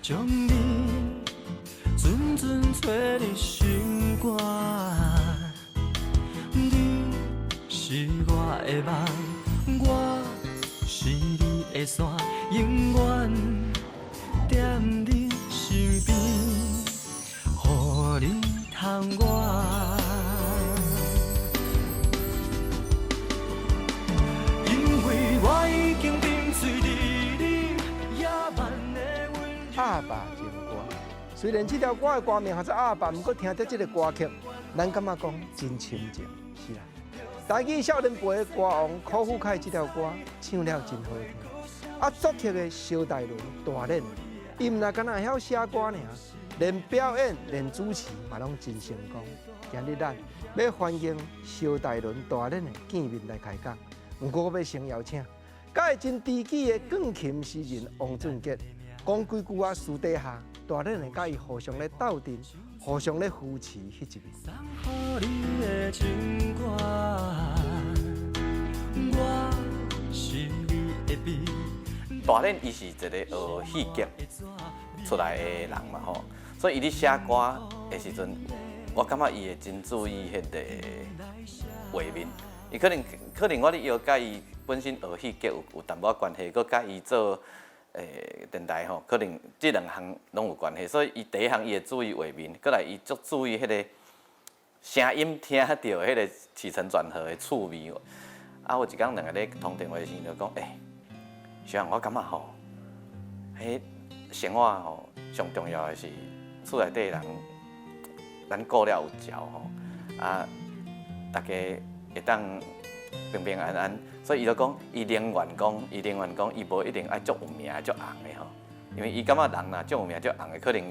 将你阵阵找你心肝。你是我的梦，我是你的线，永远踮你身边，予你疼我。因为我已经沉醉伫你野蛮的温柔。阿爸情歌，虽然这条歌的歌名还是阿爸，不过听到这个歌曲，咱感觉讲真亲切，是啦。台语少年辈的歌王柯富凯这条歌唱了真好听，啊，作曲的萧大伦大练，伊唔但敢若晓写歌尔，连表演、连主持嘛拢真成功。今日咱要欢迎萧大伦大练的见面来开讲，不过我要先邀请，甲会真知己的钢琴诗人王俊杰，讲几句啊私底下，大练的甲伊互相咧斗阵，互相咧扶持迄一面。送予你的情歌，我是你的美。大练伊是一个学戏剧出来的人嘛吼，所以伊咧写歌的时阵，我感觉伊会真注意迄个画面。伊可能我咧要甲伊本身学戏剧有淡薄关系，佮甲伊做电台吼，可能这两项拢有关系。所以伊第一项伊会注意画面，佮来伊足注意迄个声音听到迄个起承转合的趣味。啊，有一天两个咧通电话时就讲，小杨，我感觉吼，迄生活吼上重要的是厝内底人，咱顾了有照吼，啊，大家会当平平安安。所以伊就讲，伊宁愿讲，伊无一定爱足有名、足红的吼，因为伊感觉人若足有名、足红的，可能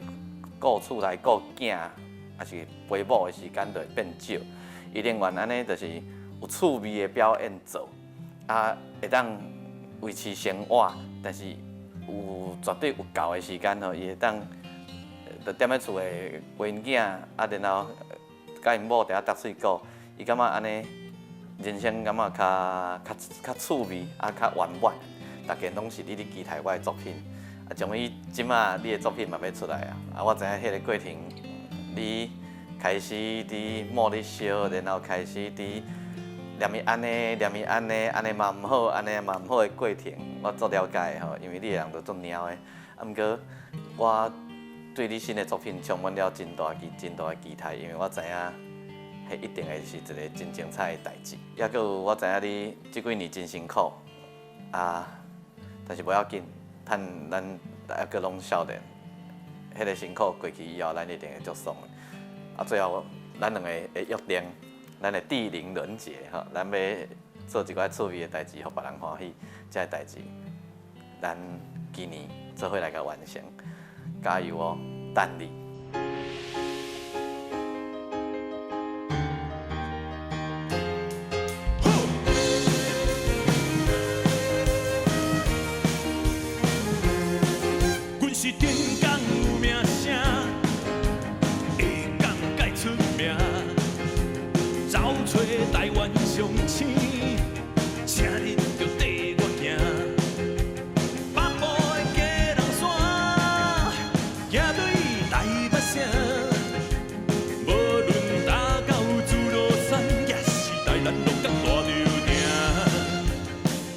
顾厝内顾囝，还是陪某的时间就会变少。伊宁愿安尼，就是有趣味的表演做，啊，会当维持生活，但是有绝对有够的时间吼，伊会当就踮咧厝诶陪因囝，啊，然后甲因某伫遐搭水果，伊感觉安尼。人生感觉较趣味，啊较圆满，大家拢是你咧期待我的作品，啊，从伊即马你的作品嘛要出来啊，啊，我知影迄个过程，你开始伫摸咧烧，然后开始伫念伊安尼嘛毋好，安尼嘛毋好的过程，我足了解吼，因为你个人都足猫的，啊，毋过我对你新的作品充满了真大的期待，因为我知影。迄一定会是一个真精彩的代志。也佮有我知影你即几年真辛苦啊，但是不要紧，趁咱还佮拢少年，迄个辛苦过去以后，咱一定会足爽的。啊，最后咱两个会约定，咱的地灵人杰吼，咱要做一寡趣味的代志，互别人欢喜，这个代志，咱今年做伙来甲完成，加油哦，等你。是电工有名声，下港介出名，找找台湾上青，请恁着缀我行。北部的鸡人山，行对台北城，无论打到自罗山，也是台南鹿港大稻埕。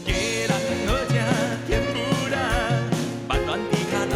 鸡人好食，天妇罗，慢慢地卡老。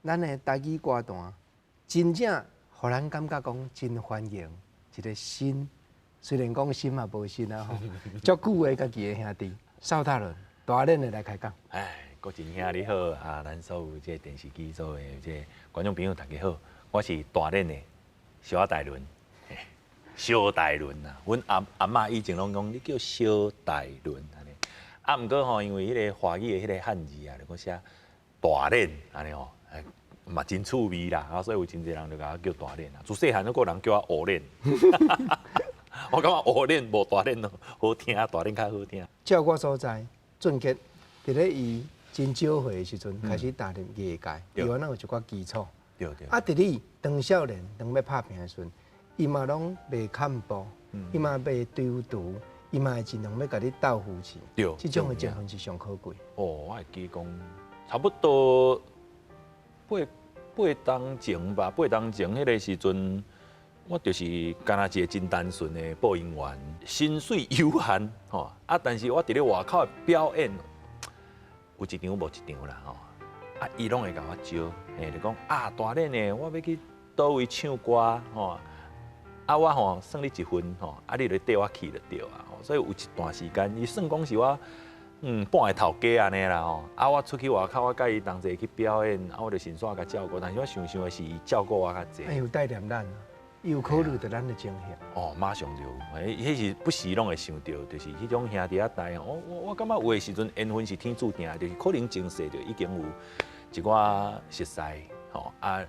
咱的台语歌单，真正互咱感觉讲真欢迎，一个新，虽然讲新嘛无新啊吼，足久的家己的兄弟，邵大伦大恁的来开讲。国真兄你好啊！咱所有这电视机做的这观众朋友大家好，我是大恁的小大伦，小大伦啊！阮阿嬷以前拢讲你叫小大伦安尼，啊毋过吼，因为迄个华语的迄个汉字啊，就讲写大恁安尼吼，嘛真趣味啦，啊，所以有真侪人就甲我叫大恁啊。自细汉都有人叫我乌恁，我感觉乌恁无大恁好听，大恁较好听。照我所知，俊杰伫咧伊真少岁的时阵开始踏入业界，伊可能有一寡基础。对对。啊，伫你当少年当要拍拼的时阵，伊嘛拢袂看步，伊嘛袂丢毒，伊嘛会尽量要甲你斗扶持。对。这种的情分是上可贵。哦，我会记讲，差不多八当前吧，八当前迄个时阵，我就是干那一个真单纯的播音员，薪水有限吼，啊，但是我伫咧外口的表演。有一场无一场啦吼，啊，伊拢会甲我招，就讲啊，大恁的，我要去倒位唱歌吼，啊，我吼算你一分吼，啊，你就缀我去就对啊，所以有一段时间，伊算讲是我半个头家安尼啦吼，啊，我出去外口，我甲伊同齐去表演，啊，我就顺续甲照顾，但是我想的是伊照顾我较济。哎，有带念咱，伊有考虑到咱的情形。哦，马上就，迄是不时拢会想到，就是迄种兄弟仔带哦。我感觉有的时阵缘分是天注定，就是可能前世就已经有一寡熟识吼啊，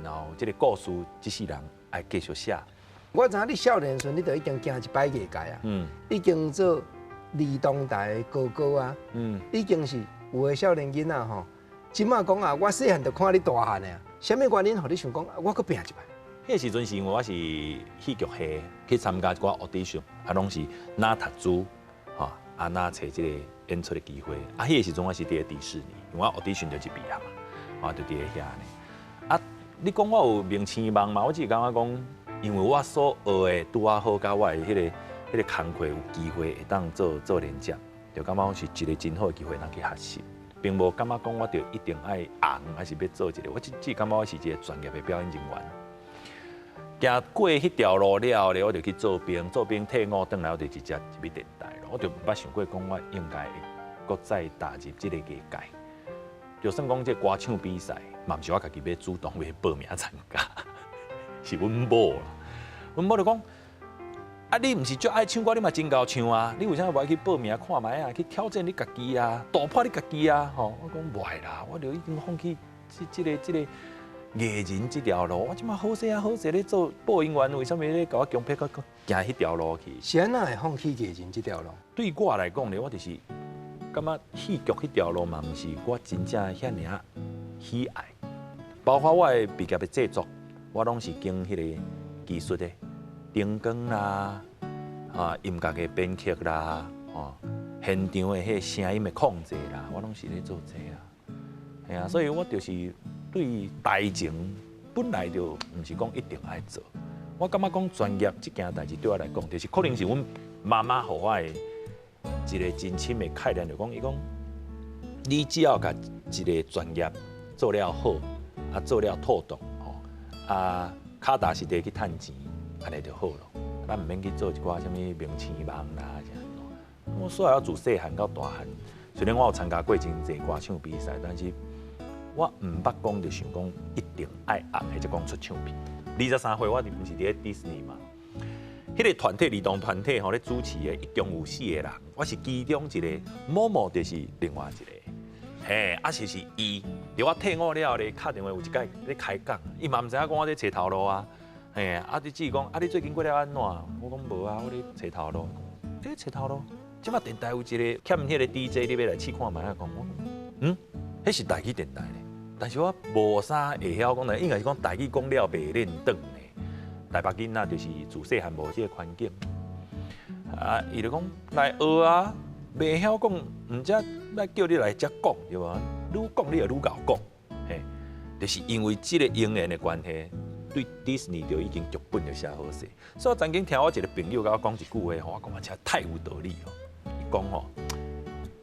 然后这个故事这世人爱继续写。我知影你少年时阵，你就已经行一摆业界啊，已经做儿童台的哥哥啊，已经是有的少年囡仔吼。即马讲啊，我细汉就看你大汉的啊，什么原因，互你想讲我搁拼一摆？迄时阵是因为我是戏剧系去参加一寡 audition， 啊，拢是哪读书，吼，啊哪找即个演出的机会。啊，迄个时阵我是伫咧迪士尼，因为我 audition 就一毕业嘛，我就伫咧遐呢。啊，你讲我有名声望嘛？我只是感觉讲，因为我所学的拄啊好，甲我的迄个工课有机会会当做连接，就感觉是一个真好的机会，当去学习，并无感觉讲我就一定爱红，还是要做一个。我只感觉我是一个专业的表演人员。行过迄条路了咧，我就去做兵，做兵退伍转来，我就直接入去电台咯。我就毋捌想过讲我应该会搁再踏入即个业界。就算讲这歌唱比赛，嘛毋是我家己要主动要报名参加，是阮某啦。阮某就讲，啊，你毋是足爱唱歌，你嘛真够唱啊！你为啥无爱去报名看卖啊？去挑战你家己啊，突破你家己啊！吼，我讲袂啦，我就已经放弃即个。艺人这条路，我即马好势啊，好势咧做播音员，为什么咧甲我强迫去行迄条路去？是安怎会放弃艺人这条路？对我来讲咧，我就是感觉戏剧迄条路嘛，毋是我真正遐尔喜爱。包括我的毕业的制作，我拢是经迄个技术的灯光啦，啊音乐的编曲啦，哦现场的迄声音的控制啦，我拢是咧做这啊。系啊，所以我就是。对台前本来就毋是讲一定爱做，我感觉讲专业这件代志对我来讲，就是可能是阮妈妈互我的一个真深的概念，就讲伊讲，你只要甲一个专业做了好，啊做了妥当，吼啊脚踏实地去趁钱，安尼就好咯。咱毋免去做一寡什物名声望啦，啥。我所有自细汉到大汉，虽然我有参加过真侪歌唱比赛，但是。我毋捌讲，就想讲一定爱红，或者讲出唱片。23岁，我毋是伫咧迪士尼嘛？迄个团体儿童团体吼咧主持的，一共有4个人，我是其中一个，某某就是另外一个。嘿，啊是伊，伫我退伍了咧，敲电话有一摆咧开讲，伊嘛毋知影讲我咧找头路啊。嘿，啊你只是讲，啊你最近过了安怎？我讲无啊，我咧找头路。你找头路？即摆电台有一个欠迄个 DJ， 你要来试看卖啊？讲我，迄是台语电台咧。但是我无啥会晓讲，应该是讲台语讲了袂认得呢。台北囡仔就是自细汉无即个环境，啊，伊就讲来学啊，袂晓讲，毋则来叫你来遮讲，对无？愈讲你就愈敖讲，嘿，就是因为即个英言的关系，对迪士尼就已经剧本就写好势。所以我曾经听我一个朋友甲我讲一句话，我讲真太有道理哦。伊讲吼，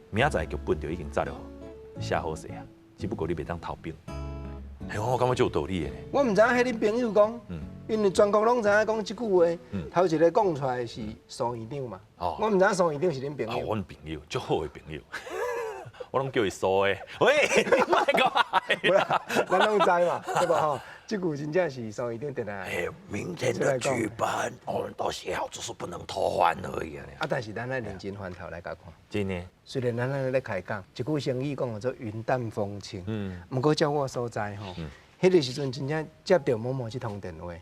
明仔载剧本就已经早了写好势啊。只不过你袂当逃兵，我感觉就有道理的呢。我唔知影迄恁朋友讲，因为全国拢知影讲即句话，头一个讲出来是苏院长嘛。我唔知影苏院长是恁朋友。阮朋友，足好的朋友，我拢叫伊苏的。喂，你莫讲。有啦，咱拢知嘛，对吧？吼，即句真正是苏院长定来。明天的剧本我们都写好，只是不能偷换而已。但是咱爱认真翻头来甲看。真的。虽然咱咧开讲，一句成语讲叫做云淡风轻。不过照我所知吼，迄个时阵真正接到某某这通电话，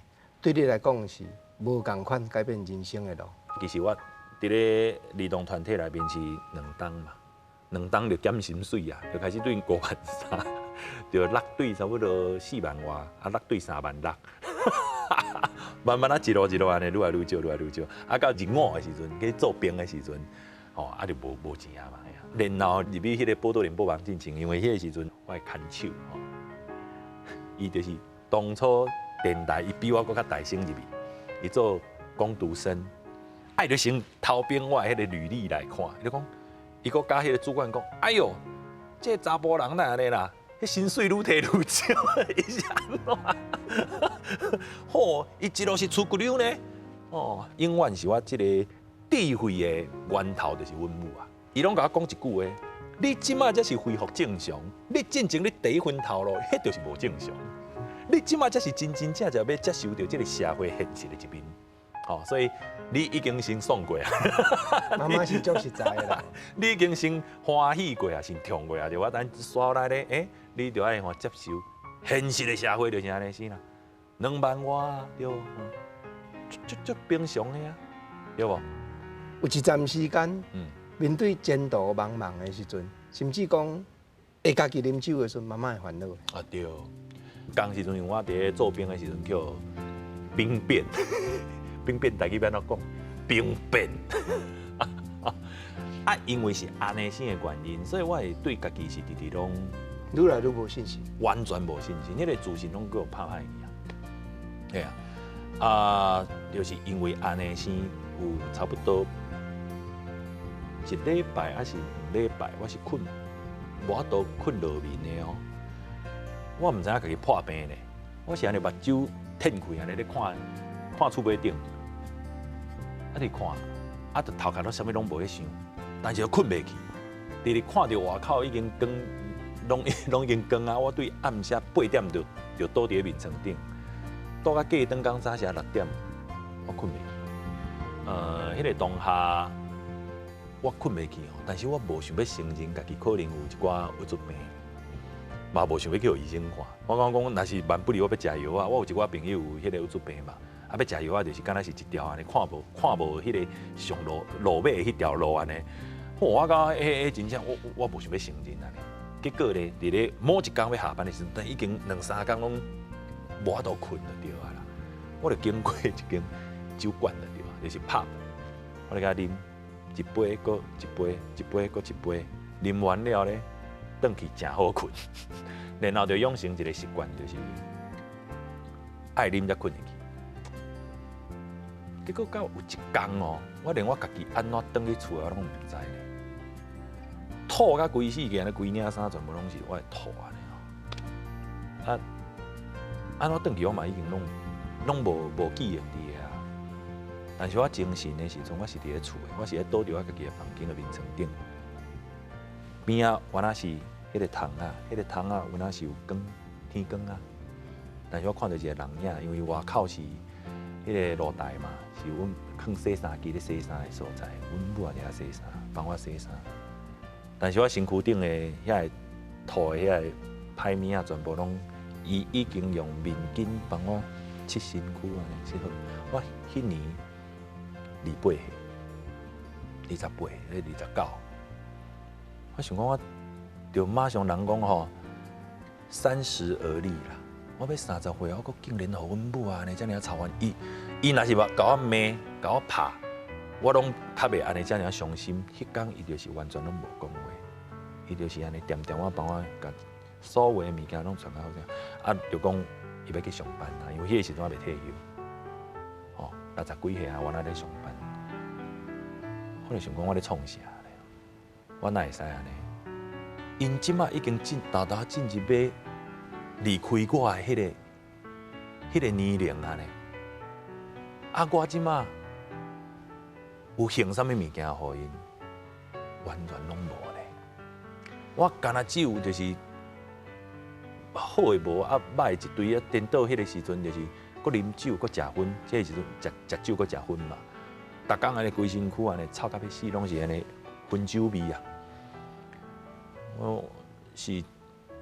对你来讲是无共款改变人生的路。其实我伫咧儿童团体内面是2档嘛，2档就减薪水啊，就开始对5.3万，就落对差不多4万外，落对3万6。慢慢一路安尼愈来愈少，愈来愈少。到入伍的时阵，去做兵的时阵，就无钱啊嘛。然后入去迄个报道联播网进前，因为迄个时阵我会看手，伊就是当初电台，伊比我搁较大声入去，伊做工读生，就先偷编我迄个履历来看，伊就讲，伊搁甲迄个主管讲，哎哟，这个查甫人哪安尼啦？迄薪水愈摕愈少，伊是安怎？吼，伊一路是出骨溜呢。永远是我即个智慧的源头，就是阮母啊。伊拢甲我讲一句话：你即马才是恢复正常，你进前你第一份头路，迄就是无正常。你即马才是真正要接受到即个社会现实的一面。所以你已经先爽过啊。妈妈是足实在的啦。你已经先欢喜过啊，先痛过啊，对我等刷来咧，你就爱接受现实的社会就是安尼先啦。2万外对，足平常的啊，对无？有一站时间，面对前途茫茫的时阵，甚至讲会家己啉酒的时阵，妈妈会烦恼。对，当时阵我伫咧做兵的时阵叫兵变，兵变台语要安怎讲？兵变。因为是安尼先的原因，所以我会对家己是直直拢愈来愈无信心，完全无信心，迄个自信拢给我拍歹去啊。对啊，就是因为安尼先有差不多1礼拜还是2礼拜，我是困，无法度困落眠的哦。我唔知影家己破病咧，我是安尼目睭褪开安尼咧看厝尾顶，你看，就头壳都啥物拢无咧想，但是又困袂去。直直看到外口已经光，拢已经光啊！我对暗时8点就倒伫眠床顶，倒到过灯刚早时6点，我困袂去。迄个当下我困袂去但是我无想要承认家己可能有一寡郁卒病，嘛无想要去医生看。我讲若是万不利，我要食药啊！我有一寡朋友有迄个郁卒病嘛，要食药啊，就是敢若是一条安尼看无迄个上路尾迄条路安尼。我讲真正我无想要承认安尼。结果咧，伫咧某一天要下班的时阵，但已经2、3天拢无法度困就对啊啦。我就经过一间酒馆就对啊，就是pub，我咧甲啉一杯，搁一杯，一杯搁一杯，啉完了咧，转去真好困。然后就养成一个习惯，就是爱啉才困会去。结果到有一天我连我家己安怎转去厝我拢唔知咧。吐甲规死个，规领衫全部拢是我吐安尼安怎转去我嘛已经拢无记忆伫个啊。但是我精神的时阵，我是伫咧厝的，我是咧倒伫我家己的房间的眠床顶，边啊原来是迄个窗啊，迄个窗啊原来是有光天光啊。但是我看到一个人影，因为外口是迄个露台嘛，是阮放洗衫机咧洗衫的所在，阮母也伫遐洗衫，帮我洗衫。但是我身躯顶的遐个吐的遐个歹物啊，全部拢伊已经用面巾帮我拭身躯啊，拭好。我迄年28岁，28，迄29，我想讲我就马上人讲吼，30而立啦。我要30岁，我阁竟然互阮母啊，安尼遮尔操烦。伊若是甲我骂，甲我拍。我拢较袂安尼遮尔伤心，迄天伊就是完全拢无讲话，伊就是安尼点我帮我甲所有的物件拢传到好像，就讲伊要去上班啦，因为迄个时阵我未退休，60几岁啊，我哪咧上班？我就想讲我咧创啥咧？我哪会使安尼？因即马已经大进入离开我的迄个年龄啊呢。啊，我即马有行啥物物件互因，完全拢无咧。我干那只有就是好诶无啊，歹一堆啊，颠倒迄个时阵就是搁啉酒，搁食薰，这个时阵食酒搁食薰嘛。逐工安尼规身躯安尼臭到要死，拢是安尼薰酒味啊。我是一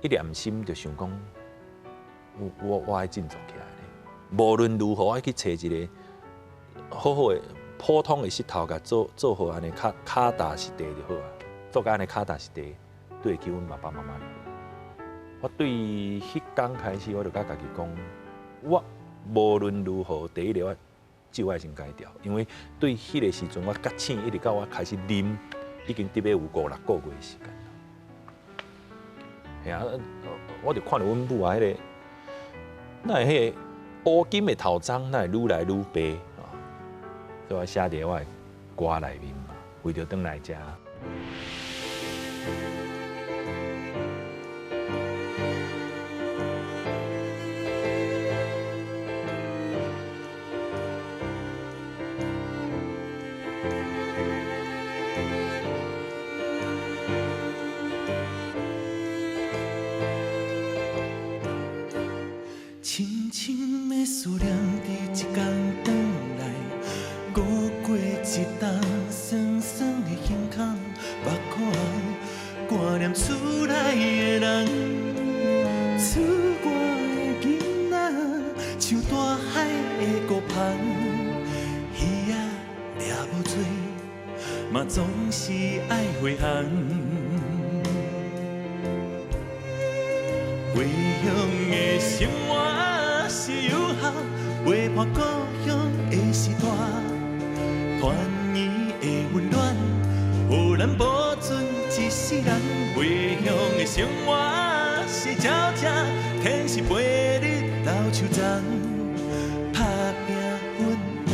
念心就想讲，我爱振作起来咧。无论如何，我要去找一个好好诶、普通诶石头，甲做好安尼卡踏实地就好啊。做甲安尼卡踏实地，对得起阮爸爸妈妈。我对迄天开始，我就甲家己讲，我无论如何，第一个我酒爱先戒掉，因为对迄个时阵，我甲醒一直到我开始啉，已经得要有5、6个月的时间。嘿啊，我就看到阮母啊，迄个，那迄个乌金的头鬃，那会愈来愈白啊，所以我写伫我的歌内面嘛，为着转来遮。深深的思念，伫一天转来，熬过一冬，酸酸的胸腔，目眶挂念厝内的人，厝外的囡仔，像大海的孤帆，鱼仔掠无做，嘛总是爱回航。回乡的生活是有效，陪伴故乡的时代，团圆的温暖，予咱保存一世人。回乡的生活是鸟食，天时陪日斗树丛，打拼奋斗，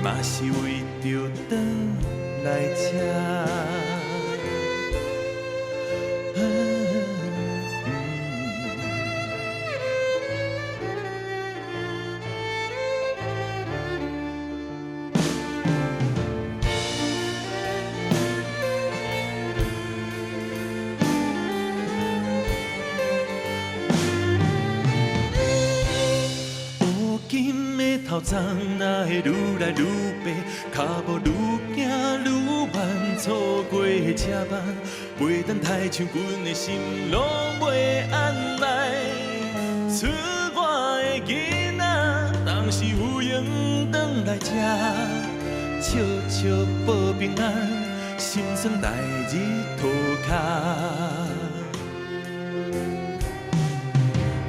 嘛是为着转来这。头鬃哪会愈来愈白，脚步愈行愈慢，错过车班，袂等太像阮的心拢袂安来。厝外的囡仔，当时有闲转来这，笑笑报平安，心酸来日涂骹。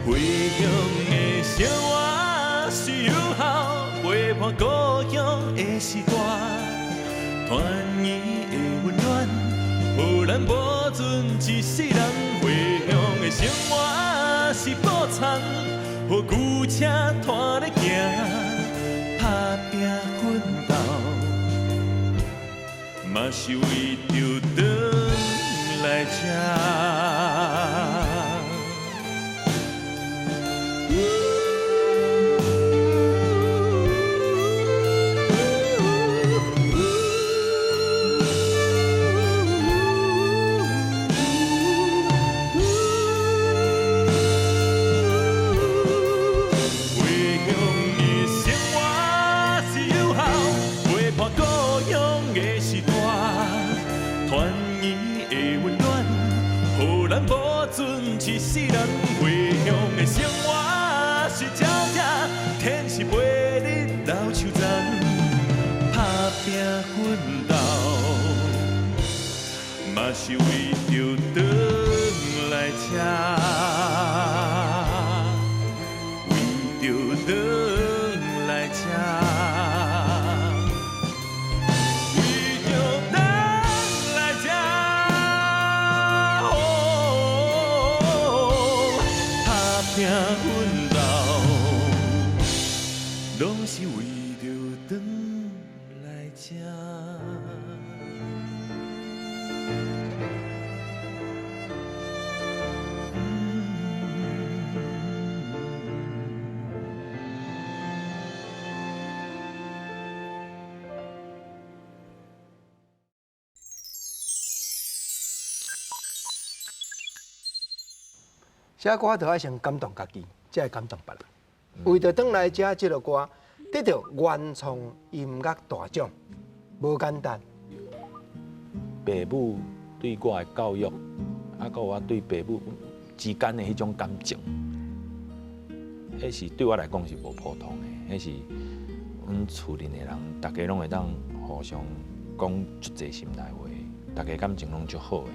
回乡的生活是有效，陪伴故乡的时代，团圆的温暖，予咱保存一世人。回乡的生活是宝藏，予旧车拖咧行，打拼奋斗，嘛是为着转来这。一世人回乡的生活是鸟食，天时陪日斗树丛，打拼奋斗，嘛是为着转来这，为着转来这。拼奋斗，拢是为着转来这。写歌就要先感动家己，才会感动别人。为着转来写这个歌，得到原创音乐大奖，无简单。父母对我的教育，啊，个我对父母之间的迄种感情，迄是对我来讲是无普通的，迄是阮厝里的人，大家拢会当互相讲足侪心内话，大家感情拢足好的。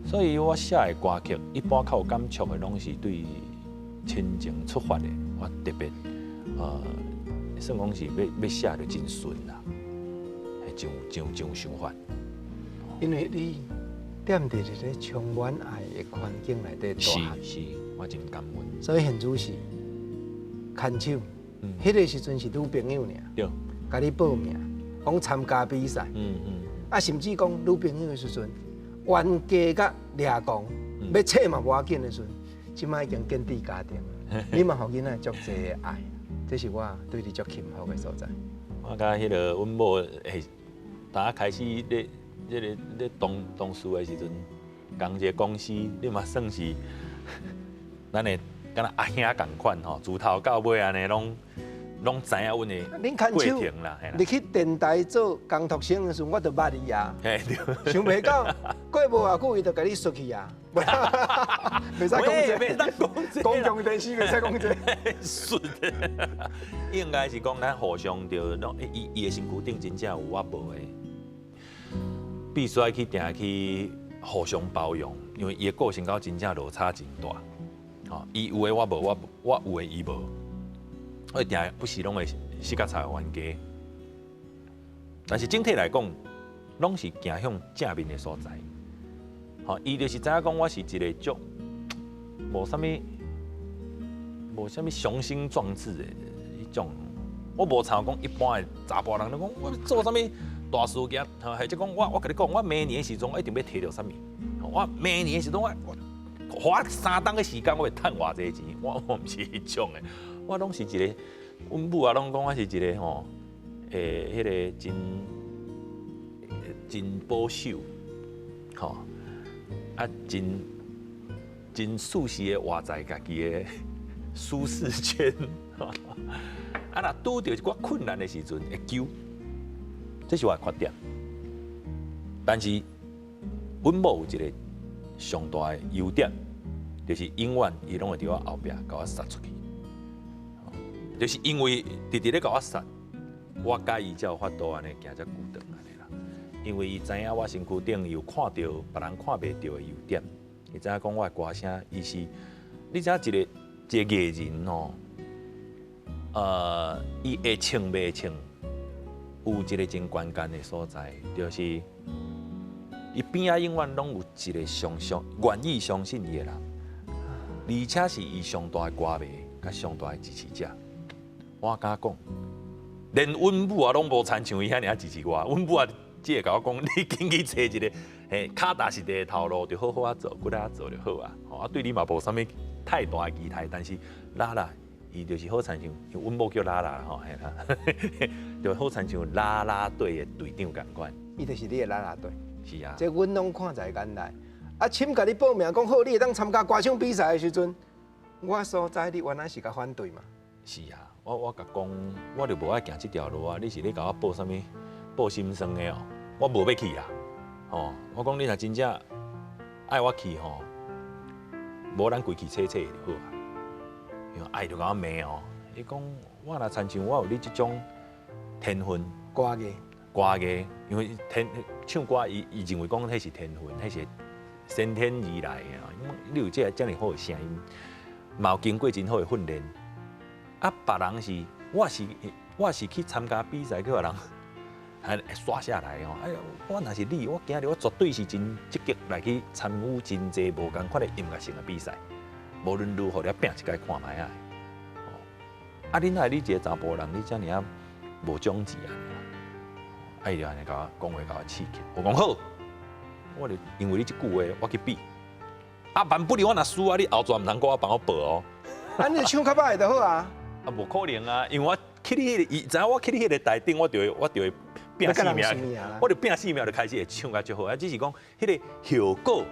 所以我写的歌曲，一般较有感触的，拢是对亲情出发的。我特别算讲是要写就真顺啦，真有想法。因为你踮伫一个充满爱的环境内底大汉，是，我真感恩。所以现主是牵手，迄个时阵是女朋友尔，对，甲你报名，讲参加比赛，啊，甚至讲女朋友的时阵，冤家甲掠公，要扯嘛无要紧的时阵，即摆已经建立家庭，你嘛互囡仔足侪的爱，这是我对你足幸福的所在。我甲迄个阮某诶，当开始咧当事的时阵，共一个公司，你嘛算是咱的敢若阿兄共款吼，自头到尾安尼拢知影阮的过程啦，你去电台做工读生的时候，我就捌你啊。嘿对。想袂到，过无偌久伊就甲你失去啊。袂使讲这，袂当讲这，公共电视袂使讲这。是的，应该是讲咱互相着，伊的身躯顶真正有我无的，必须要去定去互相包容，因为伊的个性高真正落差真大。吼，伊有的我无，我有的伊无。我定不时拢会死甲柴冤家，但是整体来讲，拢是行向正面的所在。吼，伊就是知影讲我是一个足无啥物雄心壮志的迄种。我无像讲一般的查甫人，你讲我做啥物大事业，或者讲我甲你讲，我明年的时阵我一定要摕到啥物。我明年的时阵我花3档的时间，我会赚偌济钱。我毋是迄种的。我拢是一个，阮母啊，拢讲我是一个吼，迄个真保守，吼，啊真舒适的活在家己的舒适圈，啊，若拄到一寡困难的时阵会救，这是我的缺点。但是阮某有一个上大的优点，就是永远伊拢会伫我后壁甲我杀出去。就是因为直直咧甲我杀，我甲伊才有法度安尼行遮久长安尼啦。因为伊知影我身躯顶有看到别人看袂到的优点，伊知影讲我的歌声，伊是你知影一个艺人哦，伊会唱袂唱，有一个真关键的所在，就是伊边仔永远拢有一个愿意相信伊的人，而且是伊上大的歌迷甲上大的支持者。我敢讲，连阮母啊拢无参像伊遐尔支持我。阮母啊，只会甲我讲，你紧去找一个脚踏实地的头路，就好好啊做，骨力做就好啊。啊，对你嘛无啥物太大的期待，但是拉拉，伊就是好参像，阮母叫拉拉吼，嘿啦，就好参像拉拉队的队长共款。伊就是你的拉拉队。是啊。这阮拢看在眼内。啊，请甲你报名讲好，你会当参加歌唱比赛的时阵，我所在你原来是甲反对嘛？是啊。我甲讲，我就无爱行这条路啊！你是咧甲我报啥物？报心酸的哦，我无要去啦。吼，我讲你若真正爱我去吼，无咱规气切切就好啊。因为爱就甲我骂哦，伊讲我若参像我有你这种天分，歌艺，因为唱歌伊认为讲迄是天分，迄是先天而来的啊。你有这尔好的声音，嘛有经过真好的训练。啊，别人是，我是去参加比赛，去别人还刷下来哦。哎呀，我若是你，我今日我绝对是真积极来去参与真侪无共款的音乐性的比赛。无论如何，你拼一届看卖啊！啊，恁爱你一个查甫人，你遮尔啊无种子啊！哎呀，安尼甲我讲话甲我刺激，我讲好，我就因为你这句话，我去比。啊，万不离我若输啊，你后转毋通我帮我报哦。啊，你唱较歹就好啊。啊，无可能啊！因为我去你迄个，伊知影我去你迄个台顶，我就会拼4秒，我就拼4秒就开始会唱甲足好啊！只是讲迄个效果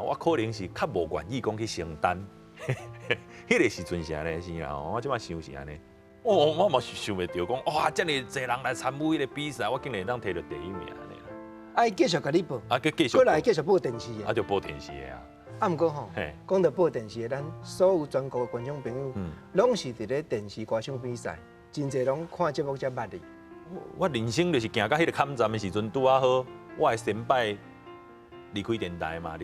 我可能是较无愿意讲去承担。迄个时阵是安尼是啦，我即摆想是安尼。我嘛想袂到讲，哇，遮尔侪人来参与迄个比赛，我竟然当摕到第1名安尼啦。爱继续甲你报，啊，继续。过来继续报电视的。啊，就报电视的啊。啊，毋过吼，讲到报电视的，咱所有全国的观众朋友，拢是伫咧电视歌唱比赛，真侪拢看节目才捌你。我人生就是行到迄个坎站的时阵，拄啊好，我的先摆离开电台嘛，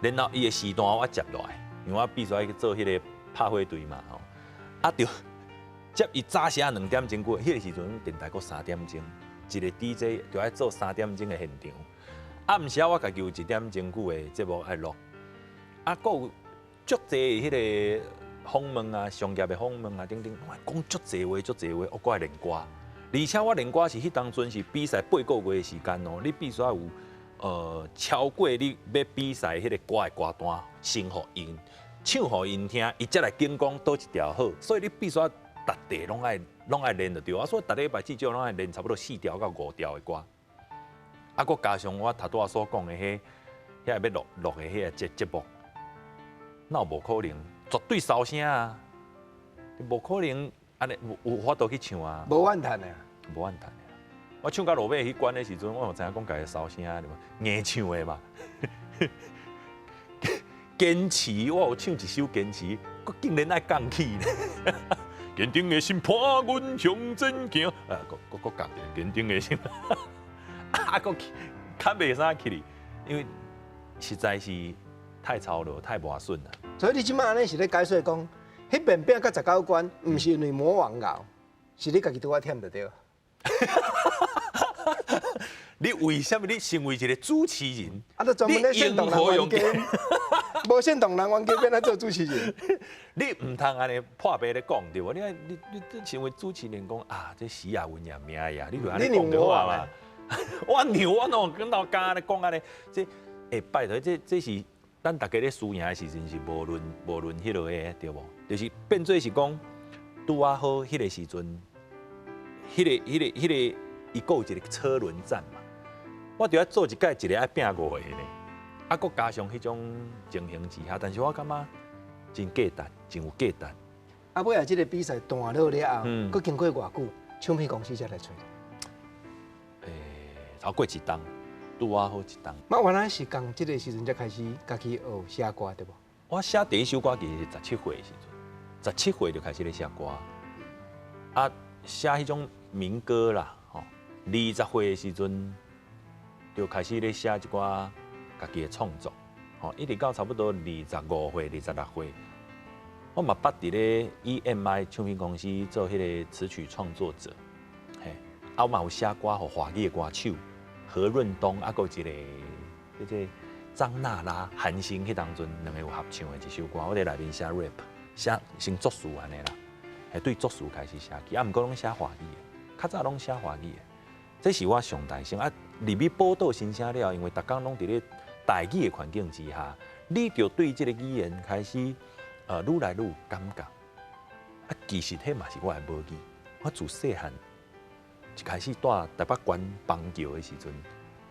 然后伊的时段我接落来，因为我必须要去做迄个拍火队嘛吼，啊就接伊早些2点钟过，迄个时阵电台搁3点钟，一个 DJ 就爱做3点钟的现场，暗时我家己有1点钟久的节目爱录，啊，搁有足侪迄个访问啊、商业的访问啊等等，我讲足侪话，我搁爱练歌，而且我练歌是迄当阵是比赛8个月的时间哦，你必须要有超过你要比赛迄个歌的歌单，先互因唱互因听，伊才来警讲倒一条好，所以你必须要逐地拢爱练就对啊，所以逐礼拜至少拢爱练差不多4条到5条的歌，啊，搁加上我头拄仔所讲的迄要录的迄个节目，那无可能，绝对烧声啊！无可能安尼有法度去唱啊！无怨叹的，无怨叹的。我唱到落尾迄关的时阵，我嘛知影讲家己烧声啊，硬唱的嘛。坚持，我有唱一首坚持，佫竟然爱降起呢。坚定的心伴阮向前行，佫降一个坚定的心，啊，佫较袂啥起哩，因为实在是太操劳、太磨损了。所以你即摆安尼是咧解说讲，迄边拼到19关，毋是因为魔王熬，是你家己拄啊忝就对。你为什么你成为一个主持人？啊，都专门咧煽动人冤家，无煽动人冤家，变来做主持人。你唔通安尼破白咧讲对无？你成为主持人讲啊，这死也文也命呀，你就安尼讲就好嘛。我牛我喏，跟老家咧讲安尼，这拜托，这是咱大家咧输赢的时阵是无论迄落个对无？就是变做是讲拄啊好迄个时阵，迄个伊有一个车轮战嘛。我就要做一届，一个爱拼5个呢，啊，佮加上迄种情形之下，但是我感觉真价值，真有价值。啊，尾啊，这个比赛断落了后，佮经过偌久，唱片公司才来找你。超过1档，拄啊好1档。那原来是讲这个时阵才开始家己学写歌，对无？我写第一首歌其实是17岁的时阵，17岁就开始咧写歌，啊，写迄种民歌啦，吼，20岁的时阵。就开始咧写一寡家己的创作，吼，一直到差不多25岁、26岁，我嘛捌伫咧 EMI 唱片公司做迄个词曲创作者，嘿，啊，我嘛有写歌，互华语的歌手何润东，啊，搁一个迄个张娜拉、韩星迄当阵2个有合唱的一首歌，我伫内面写 rap， 写成作词安尼啦，嘿，对作词开始写起，啊，毋过拢写华语的，较早拢写华语的。这是我上大声啊！入去报道新声了，因为逐工拢伫咧台语的环境之下，你就对这个语言开始愈来愈有感觉。啊，其实迄嘛是我的母语。我自细汉一开始住台北县邦桥的时阵，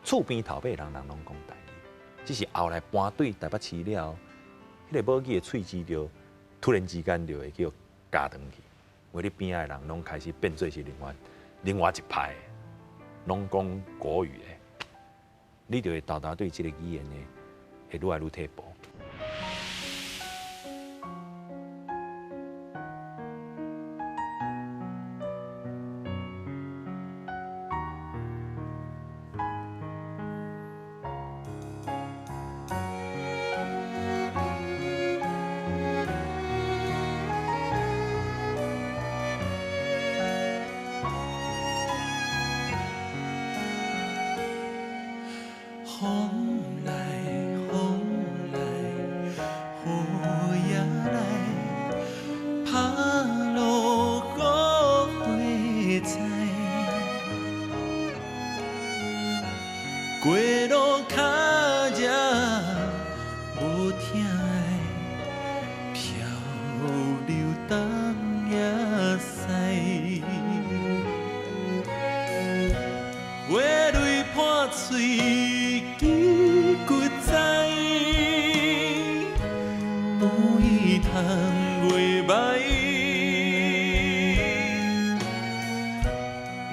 厝边头尾人拢讲台语，只是后来搬对台北市了，迄个母语的喙齿就突然之间就会叫加长去，因为你边仔的人拢开始变做是另外一派。拢讲国语的，你就会豆豆对这个语言呢，会愈来愈退步。风来，风来，雨也来，拍落雨花彩，过路脚只无疼的，漂流东也西，话泪破嘴。骨仔。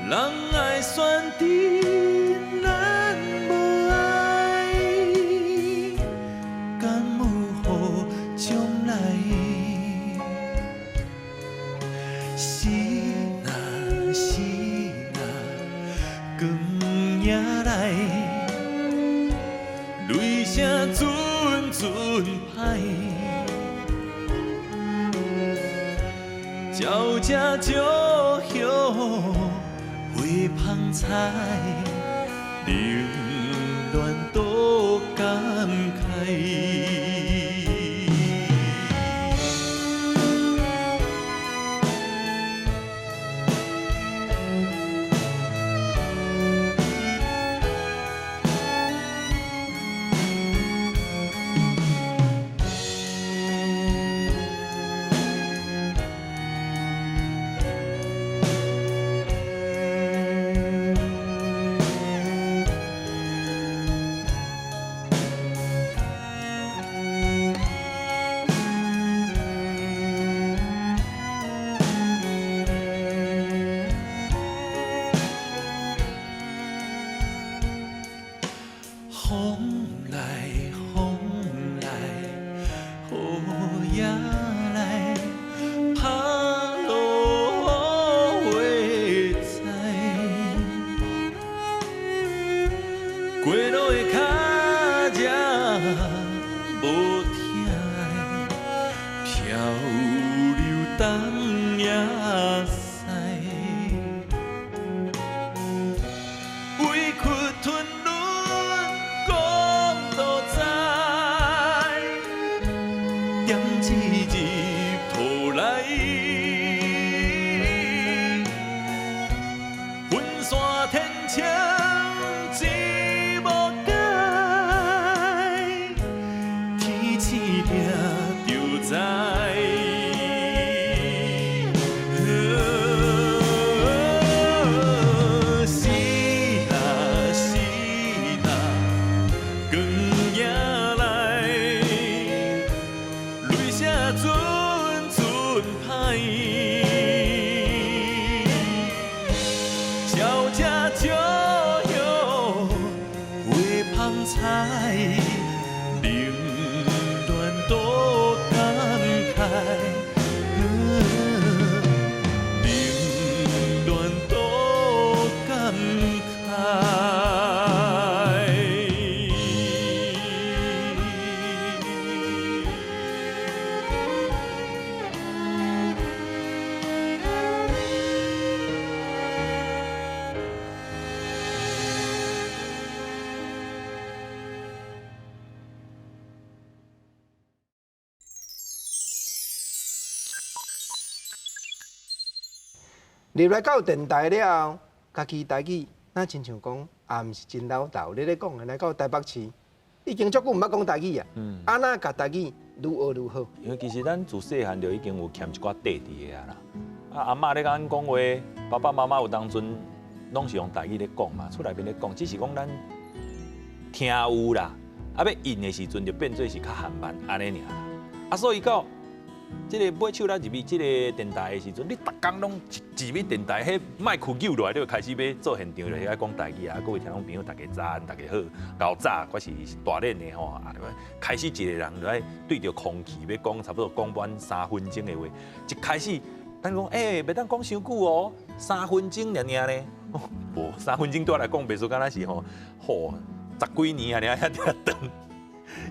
人爱选择，咱无爱，敢有好将来？是若是若，光夜来，泪声阵阵歹。鸟只照响花芳彩，凌乱多感慨。风来风来，雨也来，打落雨会知。过路的脚才无疼的，漂流东也西，委屈吞。入来到电台了后，家己台语那亲像讲，也毋是真老道。你咧讲的来到台北市，已经足久毋捌讲台语啊。安那甲台语愈学愈好。因为其实咱自细汉就已经有欠一寡底伫个啊啦。阿嬷咧甲咱讲话，爸爸妈妈有当阵拢是用台语咧讲嘛，厝内面咧讲，只是讲咱听有啦，啊要印的时阵就变做是较含慢安尼尔啦。啊，所以到即个买手咱入去即个电台的时阵，你逐工拢入去电台，迄麦克扭落来，你就开始要做现场了，爱讲台语啊！各位听众朋友，大家早安，大家好，搞早，我是大练的吼，啊，开始一个人就爱对着空气要讲差不多讲满3分钟的话，一开始咱讲袂当讲伤久哦，3分钟尔呢，无3分钟对我来讲，袂说敢若是吼，10几年啊，遐遐长，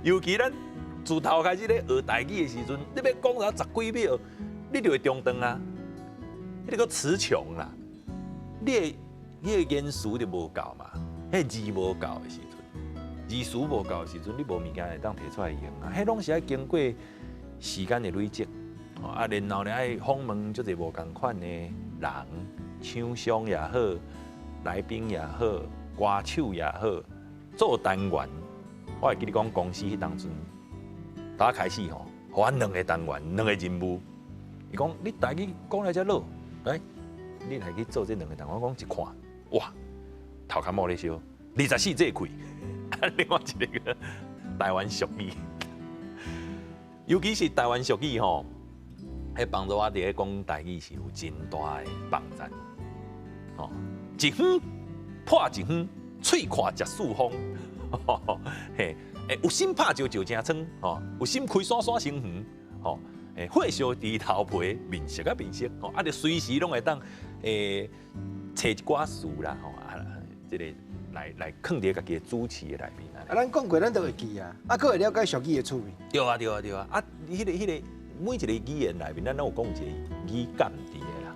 尤其咱。自头开始咧学台语的时阵，你要讲到10几秒，你就会中断啊，你个词穷啦，你的言词就无够嘛，迄字无够的时阵，字词无够的时阵，你无物件会当摕出来用啊，迄拢是爱经过时间的累积，啊，然后咧爱访问足侪无共款的人，厂商也好，来宾也好，歌手也好，做单元，我会记你讲公司迄当阵。打开始吼，互阮2个单元，2个任务。伊讲你台语讲来遮老，来，你来去做这2个单元。我讲一看，哇，头壳摸咧烧，24节开，另外一个台湾俗语，尤其是台湾俗语吼，迄帮助我伫咧讲台语是有真大的帮助。哦，一远破一远，喙看食四方，嘿，有心拍石就真撑，吼，有心开山山成园，吼，火烧猪头皮，面色啊面色，吼，啊，就随时拢会当找一寡事啦，吼，啊，这个来放伫家己的主持的内面啊。咱讲过，咱都会记啊，啊，佫会了解俗语的趣味。对啊，对啊，对啊，啊，迄个每一个语言内面，咱拢有讲一个语感伫的啦。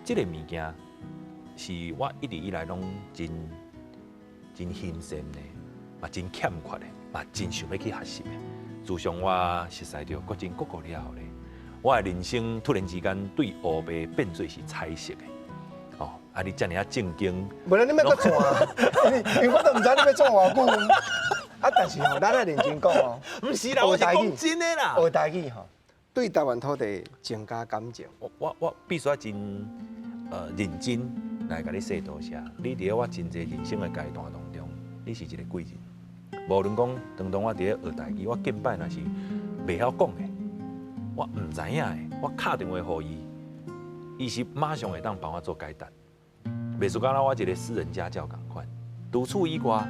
这个物件是我一直以来拢真新鲜的，嘛真欠缺的，嘛真想要去学习的。自从我熟悉到国情各国了后咧，我的人生突然之间对乌白变做是彩色的。哦，啊，你遮尔啊正经，无然你要搁转啊，因为我都唔知你要转偌久。啊，但是吼，咱来认真讲哦，唔是啦，我是讲真的啦。学台语吼，对台湾土地增加感情。我必须要真认真来甲你说多谢。你伫我真侪人生的阶段当中，你是一个贵人。无论讲当我伫咧学台语，我近摆若是袂晓讲的，我唔知影的，我敲电话予伊，伊是马上会当帮我做解答。袂输敢若我一个私人家教共款。除此以外，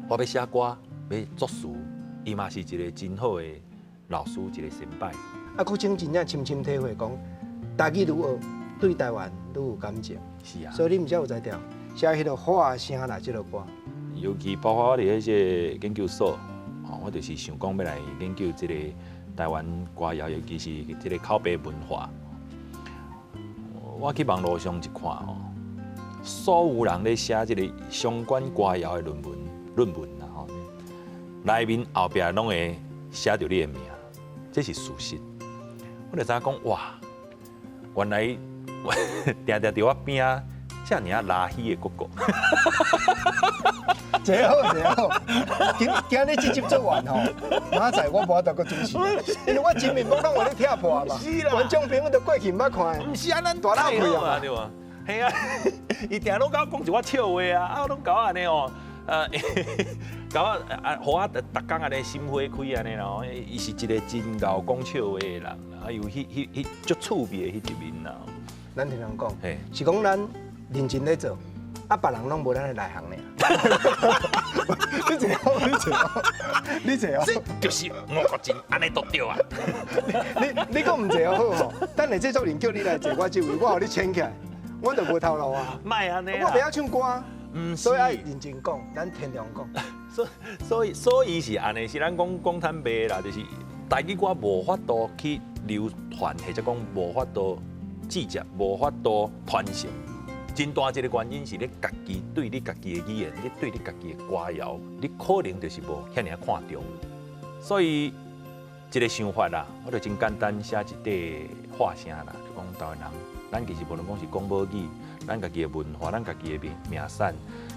我要写歌，要作词，伊嘛是一个真好的老师，一个先辈。啊，佫真正深深体会讲，台语如何对台湾愈有感情。是啊。所以你毋才有才调写迄个花声啦，即个歌。尤其包括我伫迄个研究所，我就是想讲要来研究即个台湾歌谣，尤其是即个口碑文化。我去网络上一看吼，所有人咧写即个相关歌谣的论文啦吼，内面后壁拢会写着你的名，这是事实。我就知影讲哇，原来定定伫我边啊，遮尔啊垃圾的哥哥。真好，真好。今日这集做完吼，明仔我无法度搁主持，因为我真面目拢互你踢破嘛。是啦，观众朋友都过去捌看的。唔是啊，咱大老气啊，对啊，系啊，伊定拢甲我讲一寡笑话啊，啊，拢甲我安尼哦，甲我互我逐工安尼心花开安尼咯，伊是一个真够讲笑话的人，啊，有迄足趣味的迄一面啦。咱听人讲嘿，是讲咱认真咧做，啊，别人拢无咱的内行咧。你坐好，你坐好，你坐好。这就是我国真安尼都对啊。你讲唔坐好吼，等下制作人叫你来坐我这位，我互你请起来，我就无头路啊。卖安尼我袂晓唱歌，唔所以爱认真讲，咱天良讲。所以是安尼，是咱讲坦白啦，就是台语歌无法度去流传，或者讲无法度制作，无法度传承。真大一个原因是你家己对你家己的语言，你对你家己的歌谣，你可能就是无遐尔看重。所以一个想法啦，我就真简单写一块话声啦，就讲台湾人，咱其实无论讲是讲母语，咱家己的文化，咱家己的名产，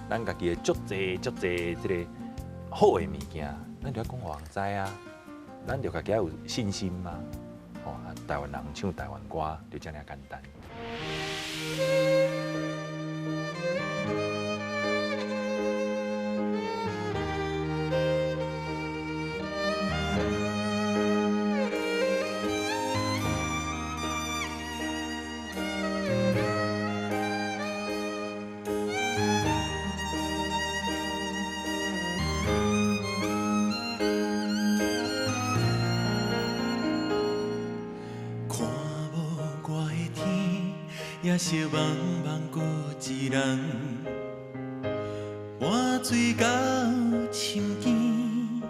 咱家己的足侪即个好的物件，咱就要讲互人知啊，咱就家己有信心嘛。哦，台湾人唱台湾歌就这样简单。夜色茫茫孤一人，换水到深更，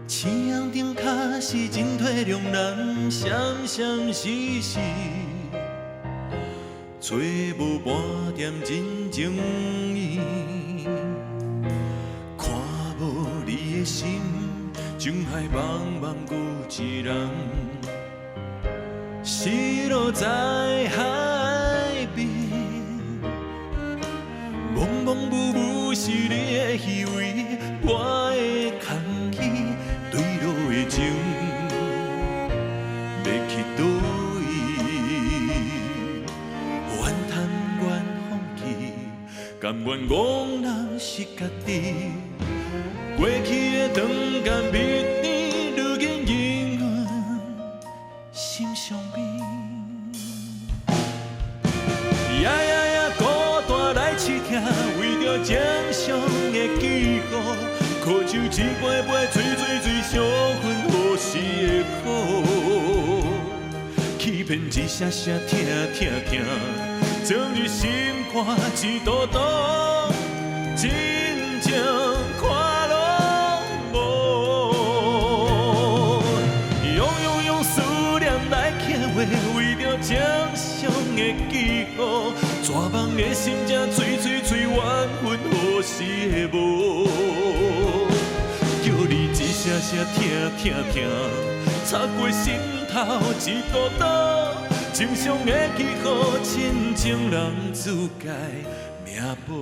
青阳顶脚是真体谅人，闪闪烁烁，找无半点真情意，看无你的心，情海茫茫孤一人。失落在海边，蒙蒙雾雾是你的虚伪，我的空气对路的情，要去倒位？怨叹怨放弃，甘愿憨人是家己，过去的长甲蜜甜，如今永远心伤悲。正常的记号，苦酒一杯杯，醉醉醉，烧昏何时会好？欺骗一声声，听听听，将你心肝一道道，真正看拢无。用思念来刻画，为着正常的记号，绝望的心才醉醉醉，缘分何时会无？叫你一声声听听听，插过心头一道道，正常的记号，亲情人自改命簿。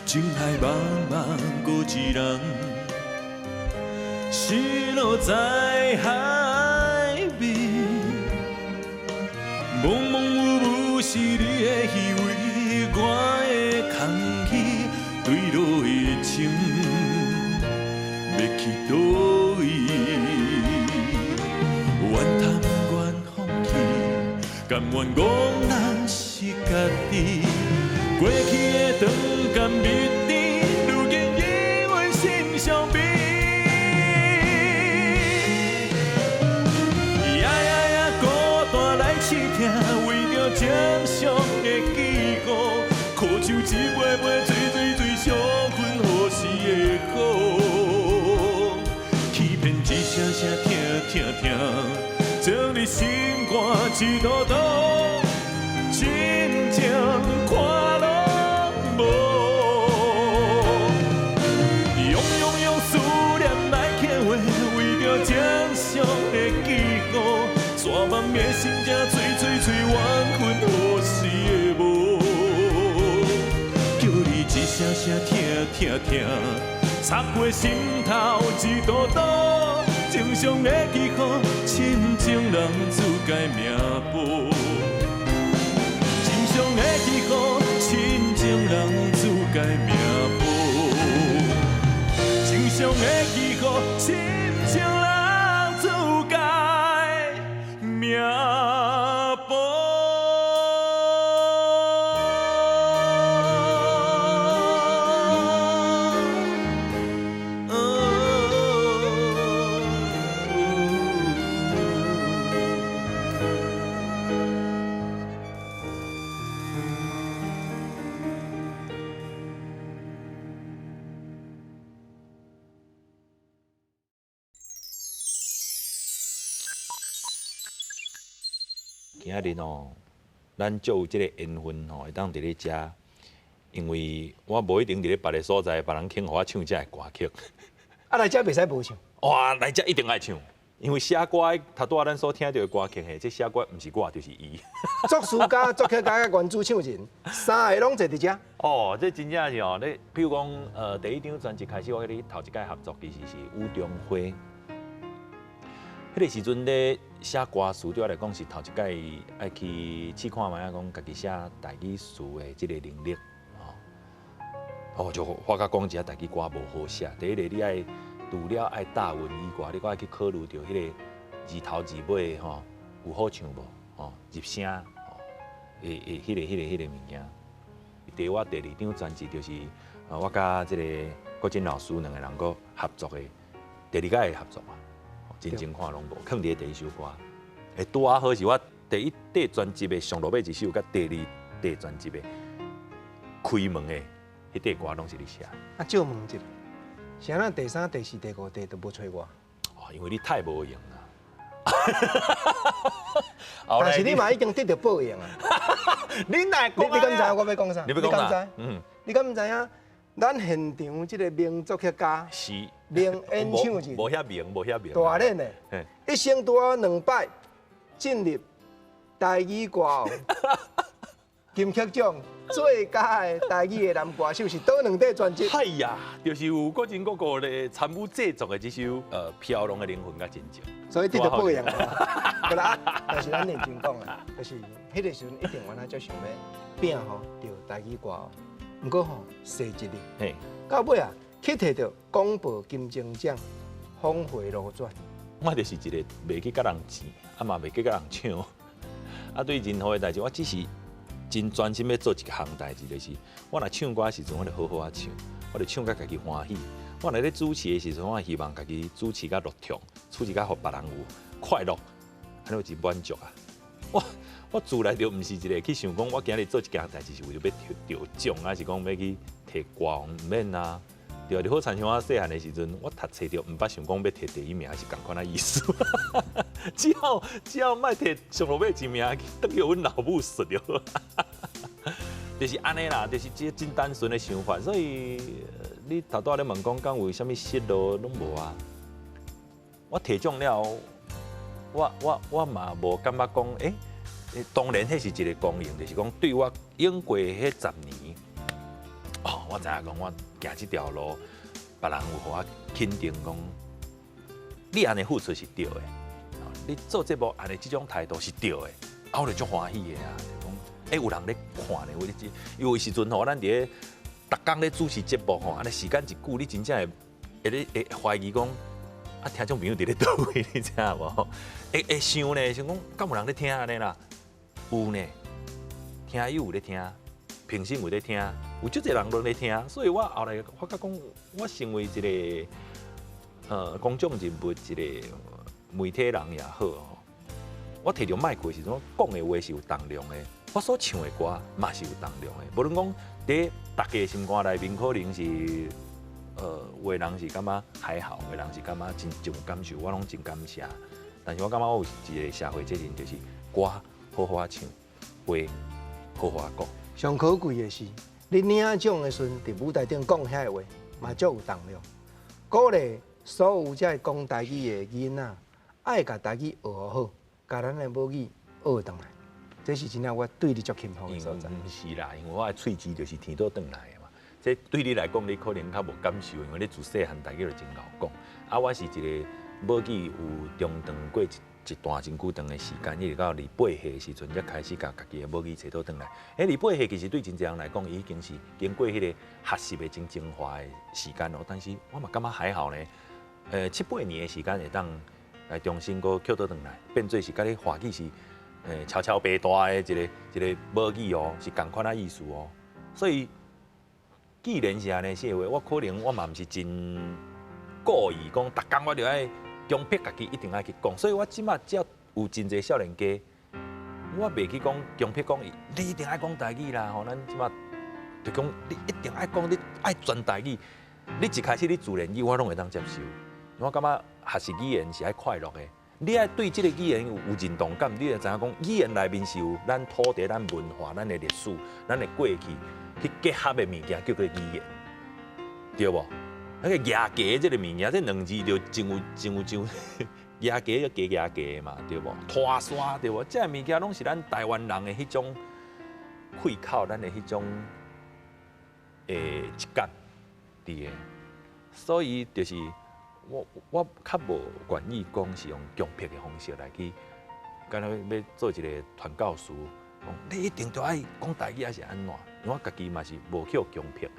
情海茫茫，孤一人，失落在海面。蒙蒙雾雾是你的虚伪，我的空气对落的情，要去倒位？怨叹怨放弃，甘愿憨咱是家己。过去的长甘蜜甜，如今因为心伤悲。呀，孤单来试听，为着正常的记号，苦酒一杯杯，醉醉醉，烧昏何时会好？欺骗一声声，听听听，将你心肝一道道，真正看。正常的记号，绝望的心才醉醉醉，缘分何时会无？叫你一声声听听听，插过心头一道道，正常的记号，亲情人自改命簿。正常的记号，亲情人自改命簿。正常的记号，亲情人。命簿。今日哦，咱就有即个缘分吼，会当伫咧遮，因为我无一定伫咧别个所在，别人肯互我唱遮个歌曲。啊，来遮袂使无唱。哇，来遮一定爱唱，因为写歌头拄仔咱所听到的歌曲嘿，这写歌毋是我就是伊。作词家、作曲家、原主唱人，三个拢坐伫遮。哦，这真正是哦，你譬如讲，第一张专辑开始，我跟你头一届合作，其实是吴中辉。迄个时阵咧写歌词，对我来讲是头一届爱去试看卖啊，讲家己写台语词的即个能力，哦，就发觉讲一下台语歌无好写。第一个你爱除了爱大文以外，你搁爱去考虑到迄个字头字尾吼有好唱无？哦，入声哦，迄个物件。第我第二张专辑就是我甲即个郭真老师两个人搁合作的第二届的合作嘛。真情看拢无，放伫第一首歌，会拄啊好是我第一块专辑的上落尾一首，甲第二块专辑的开门的迄块歌拢是你写。啊，借问一下，啥咱第三、第四、第五块都无找我？哦，因为你太无用啦。但是你嘛已经得到报应啊！你哪讲？你敢知我要讲啥？你要讲啥？你敢唔知影？咱现场即个名作曲家是名演唱人，无遐名，无遐名。大练的，一生拄啊2摆进入台语歌王金曲奖最佳的台语的男歌手是倒2块专辑？哎呀，就是有郭真国个咧参与制作的这首飘浪的灵魂甲真情。所以得到报应啊！啦，但是咱认真讲啊，就是迄个时阵一定原来就想要拼吼，着台语歌王。毋过吼，细一日，嘿，到尾啊，去摕到广播金钟奖，峰回路转。我就是一个袂去甲人钱，啊嘛袂去甲人抢。啊，对任何的代志，我只是真专心要做一项代志，就是我若唱歌的时阵，我就好好啊唱，我就唱甲家己欢喜。我若咧主持的时阵，我希望家己主持甲乐畅，处理甲互别人有快乐，安尼真满足啊！我自来就毋是一个去想讲，我今日做一件代志是为了要得奖，还是讲要去摕歌王，毋免啊。对啊，就好像我细汉的时阵，我读册着毋捌想讲要摕第一名，是共款啊意思。只要莫摕上落尾一名，等于阮老母顺着。就是安尼啦，就是这真单纯的想法。所以你头拄咧问讲，敢有啥物失落拢无啊？我摕奖了，我嘛无感觉讲，当然迄是一个公平，就是讲对我用过迄10年。我知影讲，我行这条路，别人有互我肯定讲，你安尼付出是对的，你做节目安尼这种态度是对的，我就足欢喜的啊！就讲，有人咧看咧，有的时阵吼，咱伫咧逐工咧主持节目吼，安尼时间一久，你真正会怀疑讲，听众朋友伫咧倒位，你知影无？会想咧，想讲，敢有人咧听安尼啦？有呢，听友有咧听。评审有咧听，有足侪人都咧听，所以我后来发觉讲，我成为一个公众人物，一个媒体人也好吼，我摕着麦克的时阵，我讲的话是有重量的，我所唱的歌嘛是有重量的。无论讲伫大家心肝内面，可能是有的人是感觉还好，有的人是感觉真有感受，我拢真感谢。但是我感觉我有一个社会责任，就是歌好好啊唱，话好好啊讲。上可贵的是，你领奖的时阵，伫舞台顶讲遐个话，嘛足有重量。鼓励所有在讲台语的囡仔，爱甲台语学好，甲咱的母语学倒来。这是真正我对你足钦服的所在。毋是啦，因为我的喙齿就是天倒转来的嘛。这对你来讲，你可能较无感受，因为你自细汉台语就真敖讲。啊，我是一个母语有中断过一段真久长的时间，一直到2、8岁的时阵，才开始甲家己的母语找倒转来。2、8岁其实对真侪人来讲，已经是经过迄个学习的真精华的时间咯。但是我嘛感觉还好呢。7、8年的时间会当来重新搁捡倒转来，变做是甲你华语是悄悄白大的一个母语哦，是同款啊意思哦。所以既然是安尼说话，我可能我嘛毋是真故意讲，逐工我就爱。强迫家己一定爱去讲，所以我即马只要有真侪少年家，我袂去讲强迫讲，你一定爱讲台语啦。吼，咱即马就讲你一定爱讲，你爱全台语。你一开始你自然语我拢会当接受，我感觉学习语言是爱快乐的。你爱对即个语言有认同感，你会知影讲语言内面是有咱土地、咱文化、咱的历史、咱的过去去结合的物件，叫做语言，对无？那个牙家这个物件，这2字就真有牙家个加牙家嘛，对无？拖沙对无？这物件拢是咱台湾人的迄种气口，咱的迄种质感伫个，所以就是我较无愿意讲是用强迫的方式来去，敢若要做一个传教士，讲你一定要爱讲台语还是安怎？因为我家己嘛是无去强迫，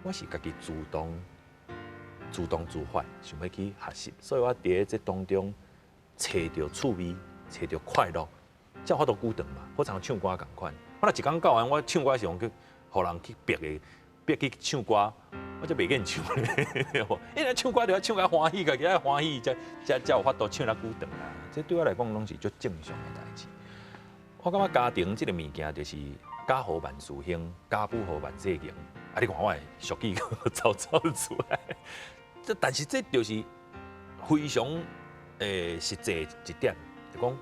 我是家己主动自发，想要去学习，所以我伫这当中找到趣味，找到快乐，才有法度久长嘛。好像唱歌共款，我若一工教完，我唱歌是用去，互人去逼去唱歌，我就袂瘾唱咧。因为唱歌就要唱甲欢喜，家己爱欢喜，才有法度唱了久长啦。这对我来讲拢是足正常的代志。我感觉家庭这个物件就是家和万事兴，家不和万事兴。啊，你看我的俗语走出来。但是这就是非常实际一点，就讲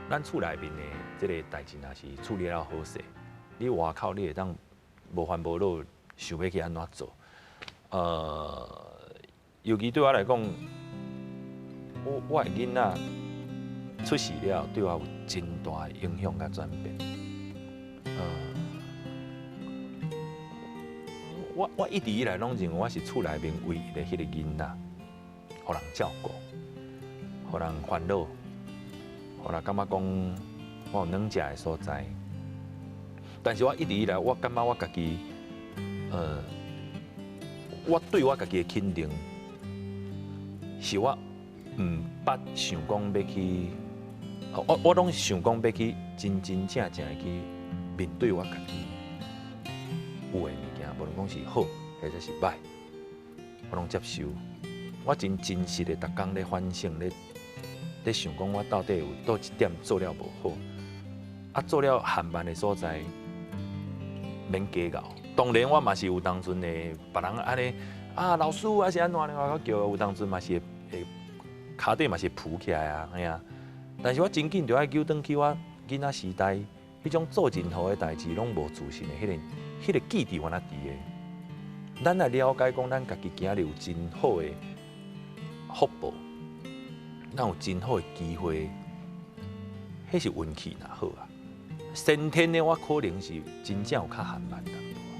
咱厝内面的这个代志，若是处理了好势，你外口你会当无烦无恼，想要去安怎做？尤其对我来讲，我的囡仔出世了，对我有真大的影响甲转变。我一直以来拢认为我是厝内面唯一的迄个囡仔，互人照顾，互人烦恼，互人感觉讲我有软食的所在。但是我一直以来，我感觉我家己我对我家己的肯定，是我毋捌想讲要去，我拢想讲要去真正的去面对我家己有的物件，无论讲是好或者是歹，我拢接受。我真真实的，逐工咧反省咧想讲我到底有倒一点做了无好，啊做了限慢的所在，免计较。当然我嘛是有当阵的，别人安尼啊老师还是安怎呢？我叫有当阵嘛是会骹底嘛是浮起来啊，哎呀。但是我真紧就爱揪转去我囡仔时代，迄种做真好的代志，拢无自信的迄个记忆原来伫的。咱来了解讲，咱家己今日有真好的福报，咱有真好的机会，迄是运气若好啊。先天的我可能是真正有较缓慢淡薄啊。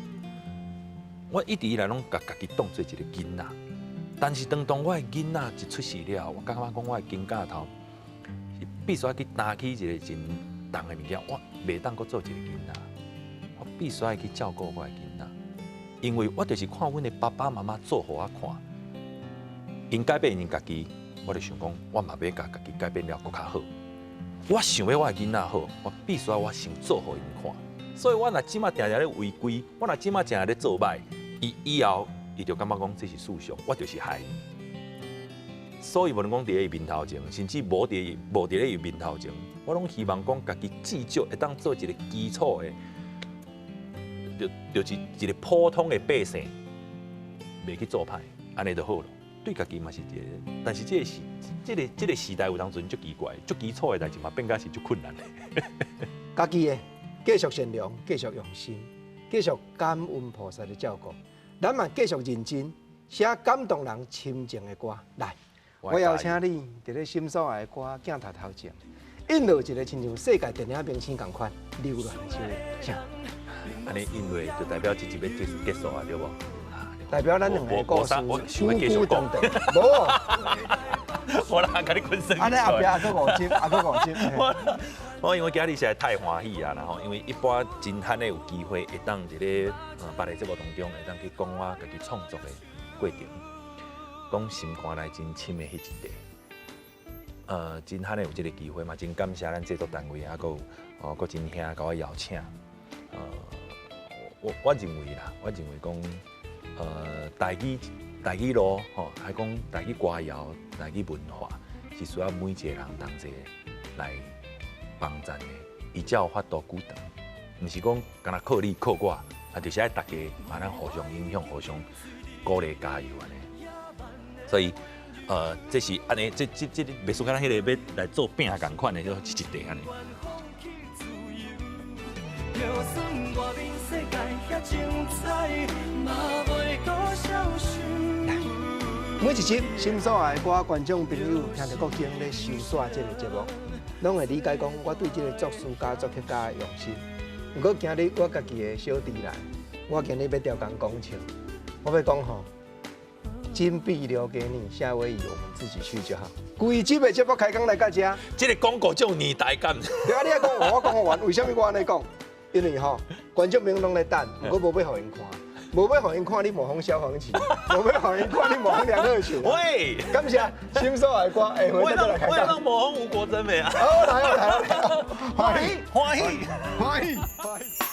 我一直以来拢家己当做一个囡仔，但是当我的囡仔一出世了，我感觉讲我的肩胛头是必须要去担起一个真重的物件，我袂当阁做一个囡仔，我必须要去照顾我的囡仔，因为我就是看阮的爸爸妈妈做互我看。因改变因家己，我就想讲，我嘛要甲家己改变了搁较好。我想要我的囡仔好，我必须要我先做互因看。所以我若即马定定咧违规，我若即马定定咧做歹，以后伊就感觉讲这是事实，我就是害伊。所以无论讲伫咧伊面头前，甚至无伫咧伊面头前，我拢希望讲家己至少会当做一个基础的，就是一个普通的百姓，袂去做歹，安尼就好了。对家己嘛是一个，但是这个时代有当阵足奇怪，足基础的代志嘛变甲是足困难的。家己的继续善良，继续用心，继续感恩菩萨的照顾，咱嘛继续认真写感动人心情的歌。来，我邀请你伫咧心所爱的歌镜头头前，印落一个亲像世界电影明星同款流乱的手请。安尼印落就代表这集要结束啊，对无？代表咱两个故事我想要继续讲。无，我啦，甲你困身。安尼后壁还佫5集，还佫5集。我因为今日实在太欢喜啊，然后因为一般真罕的有机会会当伫咧别个节目当中会当去讲我家己创作的过程，讲心肝内真深的迄一块。真罕的有这个机会嘛，真感谢咱制作单位啊，佫真兄甲我邀请。我认为啦，我认为讲。台语路吼，还讲台语歌谣、台语文化，是需要每一个人同齐来帮衬的。伊才有法度久长，毋是讲干那靠你靠我，啊，就是爱大家嘛，咱互相影响、互相鼓励加油安尼。所以这是安尼，这袂输敢迄个要来做饼共款的，就一块安尼。就算外面世界遐精彩，嘛袂搁消失。每一集心所爱的歌，观众朋友听着国经咧收煞这个节目，拢会理解讲我对这个作词家、作曲家的用心。不过今日我家己的小弟来，我今日要调工讲笑，我要讲吼，金币留给你，夏威夷我们自己去就好。规集的节目开讲来到这，这个广告就有年代感。对啊，你爱讲我讲完，为什么我安尼讲？因为吼，观众朋友拢在等，不过无要互因看，无要互因看你模仿消防旗，无要互因看你模仿梁鹤群。喂，感谢心所爱歌，下回再来开讲。我要模仿吴国珍的啊！好，来，欢喜欢喜欢喜。